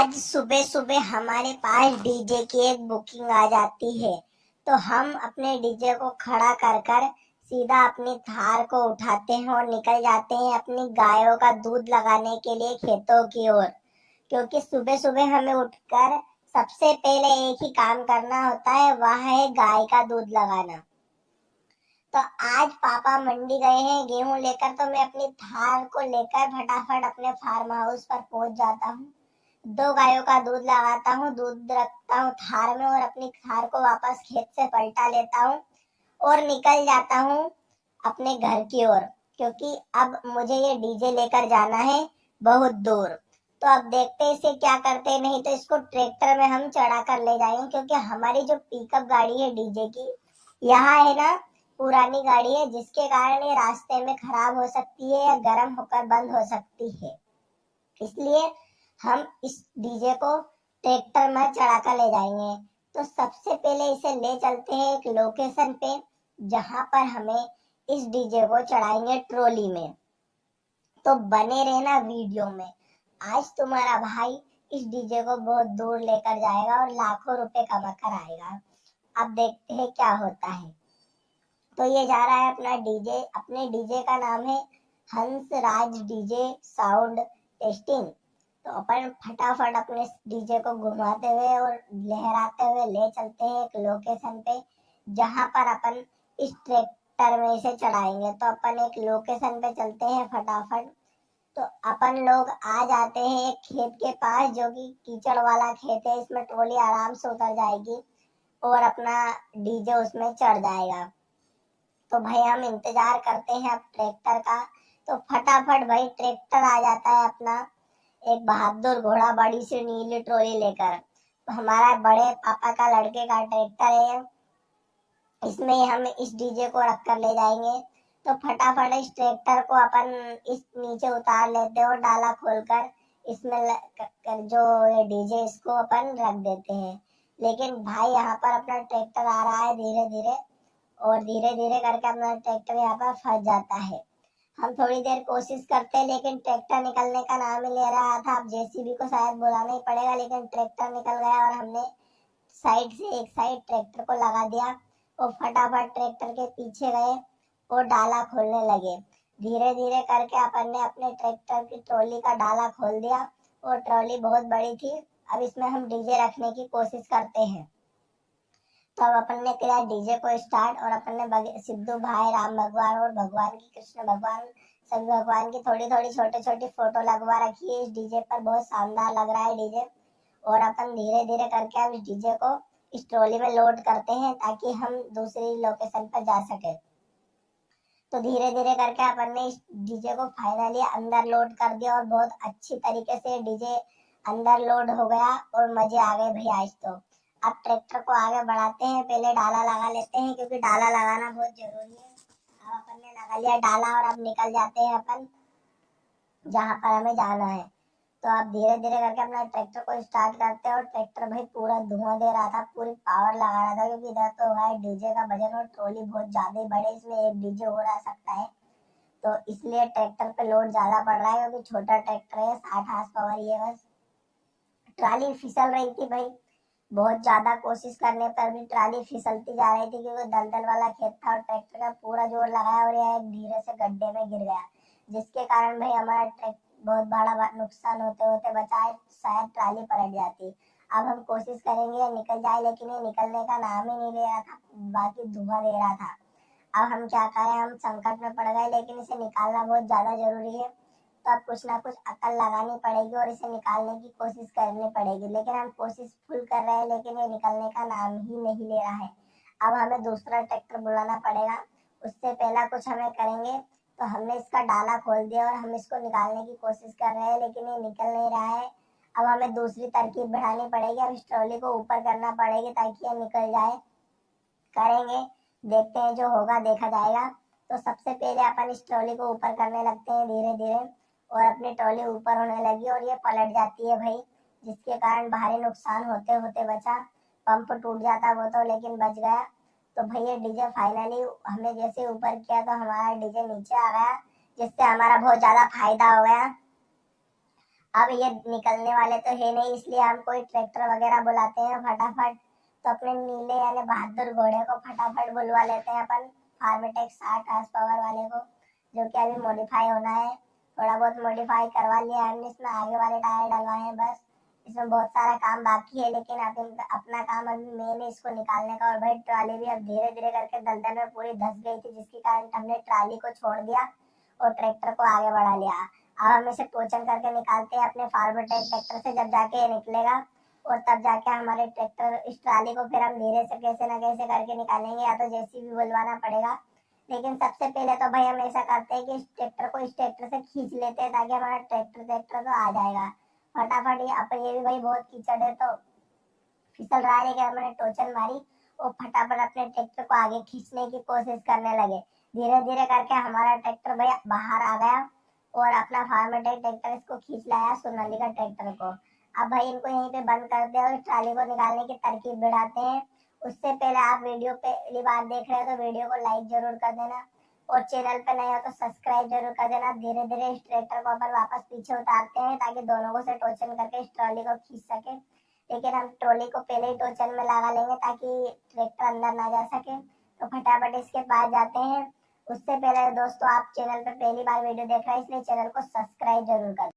आज सुबह सुबह हमारे पास डीजे की एक बुकिंग आ जाती है, तो हम अपने डीजे को खड़ा कर कर सीधा अपनी थार को उठाते हैं और निकल जाते हैं अपनी गायों का दूध लगाने के लिए खेतों की ओर। क्योंकि सुबह सुबह हमें उठकर सबसे पहले एक ही काम करना होता है, वह है गाय का दूध लगाना। तो आज पापा मंडी गए हैं गेहूं लेकर, तो मैं अपनी थार को लेकर फटाफट अपने फार्म हाउस पर पहुंच जाता हूँ। 2 गायों का दूध लगाता हूँ, दूध रखता हूँ थार में और अपनी थार को वापस खेत से पलटा लेता हूँ और निकल जाता हूँ अपने घर की ओर, क्योंकि अब मुझे ये डीजे लेकर जाना है बहुत दूर। तो अब देखते हैं इसे क्या करते हैं, नहीं तो इसको ट्रैक्टर में हम चढ़ा कर ले जाएंगे, क्योंकि हमारी जो पिकअप गाड़ी है डीजे की, यहाँ है ना, पुरानी गाड़ी है, जिसके कारण ये रास्ते में खराब हो सकती है या गर्म होकर बंद हो सकती है। इसलिए हम इस डीजे को ट्रैक्टर में चढ़ाकर ले जाएंगे। तो सबसे पहले इसे ले चलते हैं एक लोकेशन पे, जहां पर हमें इस डीजे को चढ़ाएंगे ट्रॉली में। तो बने रहना वीडियो में। आज तुम्हारा भाई इस डीजे को बहुत दूर लेकर जाएगा और लाखों रुपए कमा कर आएगा। अब देखते हैं क्या होता है। तो ये जा रहा है अपना डीजे, अपने डीजे का नाम है Hans Raj DJ sound testing. तो अपन फटाफट अपने डीजे को घुमाते हुए और लहराते हुए ले चलते हैं एक लोकेशन पे, जहां पर अपन इस ट्रैक्टर में इसे चढ़ाएंगे। तो अपन एक लोकेशन पे चलते हैं फटाफट। तो अपन लोग आ जाते हैं एक खेत के पास, जो कि कीचड़ वाला खेत है। इसमें ट्रॉली आराम से उतर जाएगी और अपना डीजे उसमें चढ़ जाएगा। तो भाई हम इंतजार करते हैं अब ट्रैक्टर का। तो फटाफट भाई ट्रैक्टर आ जाता है अपना, एक बहादुर घोड़ा बड़ी सी नीली ट्रॉली लेकर। तो हमारा बड़े पापा का लड़के का ट्रैक्टर है, इसमें हम इस डीजे को रख कर ले जाएंगे। तो फटाफट इस ट्रैक्टर को अपन इस नीचे उतार लेते हैं और डाला खोलकर इसमें जो ये डीजे, इसको अपन रख देते हैं। लेकिन भाई यहाँ पर अपना ट्रैक्टर आ रहा है धीरे धीरे, और धीरे धीरे करके अपना ट्रैक्टर यहाँ पर फंस जाता है। हम थोड़ी देर कोशिश करते हैं, लेकिन ट्रैक्टर निकलने का नाम ही ले रहा था। अब जेसीबी को शायद बुलाना ही पड़ेगा, लेकिन ट्रैक्टर निकल गया और हमने साइड से एक साइड ट्रैक्टर को लगा दिया और फटाफट ट्रैक्टर के पीछे गए और डाला खोलने लगे। धीरे धीरे करके अपन ने अपने ट्रैक्टर की ट्रॉली का डाला खोल दिया, और ट्रॉली बहुत बड़ी थी। अब इसमें हम डीजे रखने की कोशिश करते हैं। तब अपन ने किया डीजे को स्टार्ट, और अपन ने सिद्धू भाई, राम भगवान और भगवान की, कृष्ण भगवान, सभी भगवान की थोड़ी थोड़ी छोटे छोटी फोटो लगवा रखी है इस डीजे पर। बहुत शानदार लग रहा है डीजे। और अपन धीरे धीरे करके अब इस डीजे को इस ट्रॉली में लोड करते हैं, ताकि हम दूसरी लोकेशन पर जा सके। तो धीरे धीरे करके अपन ने इस डीजे को फाइनली अंदर लोड कर दिया, और बहुत अच्छी तरीके से डीजे अंदर लोड हो गया और मजे आ गए भैया आज तो। अब ट्रैक्टर को आगे बढ़ाते हैं, पहले डाला लगा लेते हैं, क्योंकि डाला लगाना बहुत जरूरी है। अब अपन ने लगा लिया डाला और अब निकल जाते हैं अपन जहाँ पर हमें जाना है। तो आप धीरे धीरे करके अपना ट्रैक्टर को स्टार्ट करते हैं, और ट्रैक्टर भाई पूरा धुआं दे रहा था, पूरी पावर लगा रहा था, क्योंकि इधर तो भाई डीजे का वजन और ट्रॉली बहुत ज्यादा बड़े, इसमें एक डीजे हो रहा सकता है। तो इसलिए ट्रैक्टर पे लोड ज्यादा पड़ रहा है, क्योंकि छोटा ट्रैक्टर है, 60 हार्स पावर ही है बस। ट्राली फिसल रही थी भाई, बहुत ज्यादा कोशिश करने पर भी ट्राली फिसलती जा रही थी, क्योंकि दलदल वाला खेत था और ट्रैक्टर का पूरा जोर लगाया और यह एक धीरे से गड्ढे में गिर गया, जिसके कारण भाई हमारा ट्रैक्टर बहुत बड़ा नुकसान होते होते बचा, शायद ट्राली पलट जाती। अब हम कोशिश करेंगे निकल जाए, लेकिन ये निकलने का नाम ही नहीं ले रहा था, बाकी धुआं दे रहा था। अब हम क्या करें, हम संकट में पड़ गए, लेकिन इसे निकालना बहुत ज्यादा जरूरी है। तो अब कुछ ना कुछ अकल लगानी पड़ेगी और इसे निकालने की कोशिश करनी पड़ेगी। लेकिन हम कोशिश फुल कर रहे हैं, लेकिन ये निकलने का नाम ही नहीं ले रहा है। अब हमें दूसरा ट्रैक्टर बुलाना पड़ेगा। उससे पहला कुछ हमें करेंगे। तो हमने इसका डाला खोल दिया और हम इसको निकालने की कोशिश कर रहे हैं, लेकिन ये निकल नहीं रहा है। अब हमें दूसरी तरकीब बढ़ानी पड़ेगी, अब इस ट्रॉली को ऊपर करना पड़ेगी ताकि ये निकल जाए। करेंगे, देखते हैं, जो होगा देखा जाएगा। तो सबसे पहले अपन इस ट्रॉली को ऊपर करने लगते हैं धीरे धीरे, और अपनी ट्रॉली ऊपर होने लगी और ये पलट जाती है भाई, जिसके कारण भारी नुकसान होते होते बचा। पंप टूट जाता वो तो, लेकिन बच गया। तो भाई ये डीजे फाइनली हमने जैसे ऊपर किया तो हमारा डीजे नीचे आ गया, जिससे हमारा बहुत ज्यादा फायदा हो गया। अब ये निकलने वाले तो है नहीं, इसलिए हम कोई ट्रैक्टर वगैरह बुलाते हैं फटाफट। तो अपने नीले यानी बहादुर घोड़े को फटाफट बुलवा लेते हैं अपन, फार्मेटेक 60 हार्स पावर वाले को, जो कि अभी मॉडिफाई होना है। थोड़ा बहुत मॉडिफाई करवा लिया हमने, इसमें आगे वाले टायर डलवाए हैं बस। इसमें बहुत सारा काम बाकी है, लेकिन अपना काम अभी मेन है इसको निकालने का। और भाई ट्राली भी अब धीरे धीरे करके दलदल में पूरी धंस गई थी, जिसके कारण हमने ट्राली को छोड़ दिया और ट्रैक्टर को आगे बढ़ा लिया। अब हम इसे टोचन करके निकालते हैं अपने फार्मेटेक ट्रैक्टर से, जब जाके ये निकलेगा और तब जाके हमारे ट्रैक्टर इस ट्राली को फिर हम धीरे से कैसे ना कैसे करके निकालेंगे, या तो जेसीबी बुलवाना पड़ेगा। लेकिन सबसे पहले तो भाई हम ऐसा करते हैं कि इस ट्रैक्टर को इस ट्रैक्टर से खींच लेते हैं, ताकि हमारा ट्रैक्टर तो आ जाएगा फटाफट। ये भी भाई बहुत कीचड़ है तो फिसल रहा है, लेकिन हमने टोचन मारी और फटाफट अपने ट्रैक्टर को आगे खींचने की कोशिश करने लगे। धीरे धीरे करके हमारा ट्रैक्टर भाई बाहर आ गया और अपना फार्मेटेक ट्रैक्टर इसको खींच लाया सोनालिका ट्रैक्टर को। अब भाई इनको यहीं पे बंद करते हैं और ट्राली को निकालने की तरकीब बढ़ाते हैं। उससे पहले आप वीडियो पहली बार देख रहे हो तो वीडियो को लाइक जरूर कर देना, और चैनल पे नए हो तो सब्सक्राइब जरूर कर देना। धीरे धीरे इस ट्रैक्टर को अपन वापस पीछे उतारते हैं, ताकि दोनों को से टोचन करके इस ट्रॉली को खींच सके। लेकिन हम ट्रॉली को पहले ही टोचन में लगा लेंगे, ताकि ट्रैक्टर अंदर ना जा सके। तो फटाफट इसके पास जाते हैं। उससे पहले दोस्तों, आप चैनल पे पहली बार वीडियो देख रहे हैं, इसलिए चैनल को सब्सक्राइब जरूर कर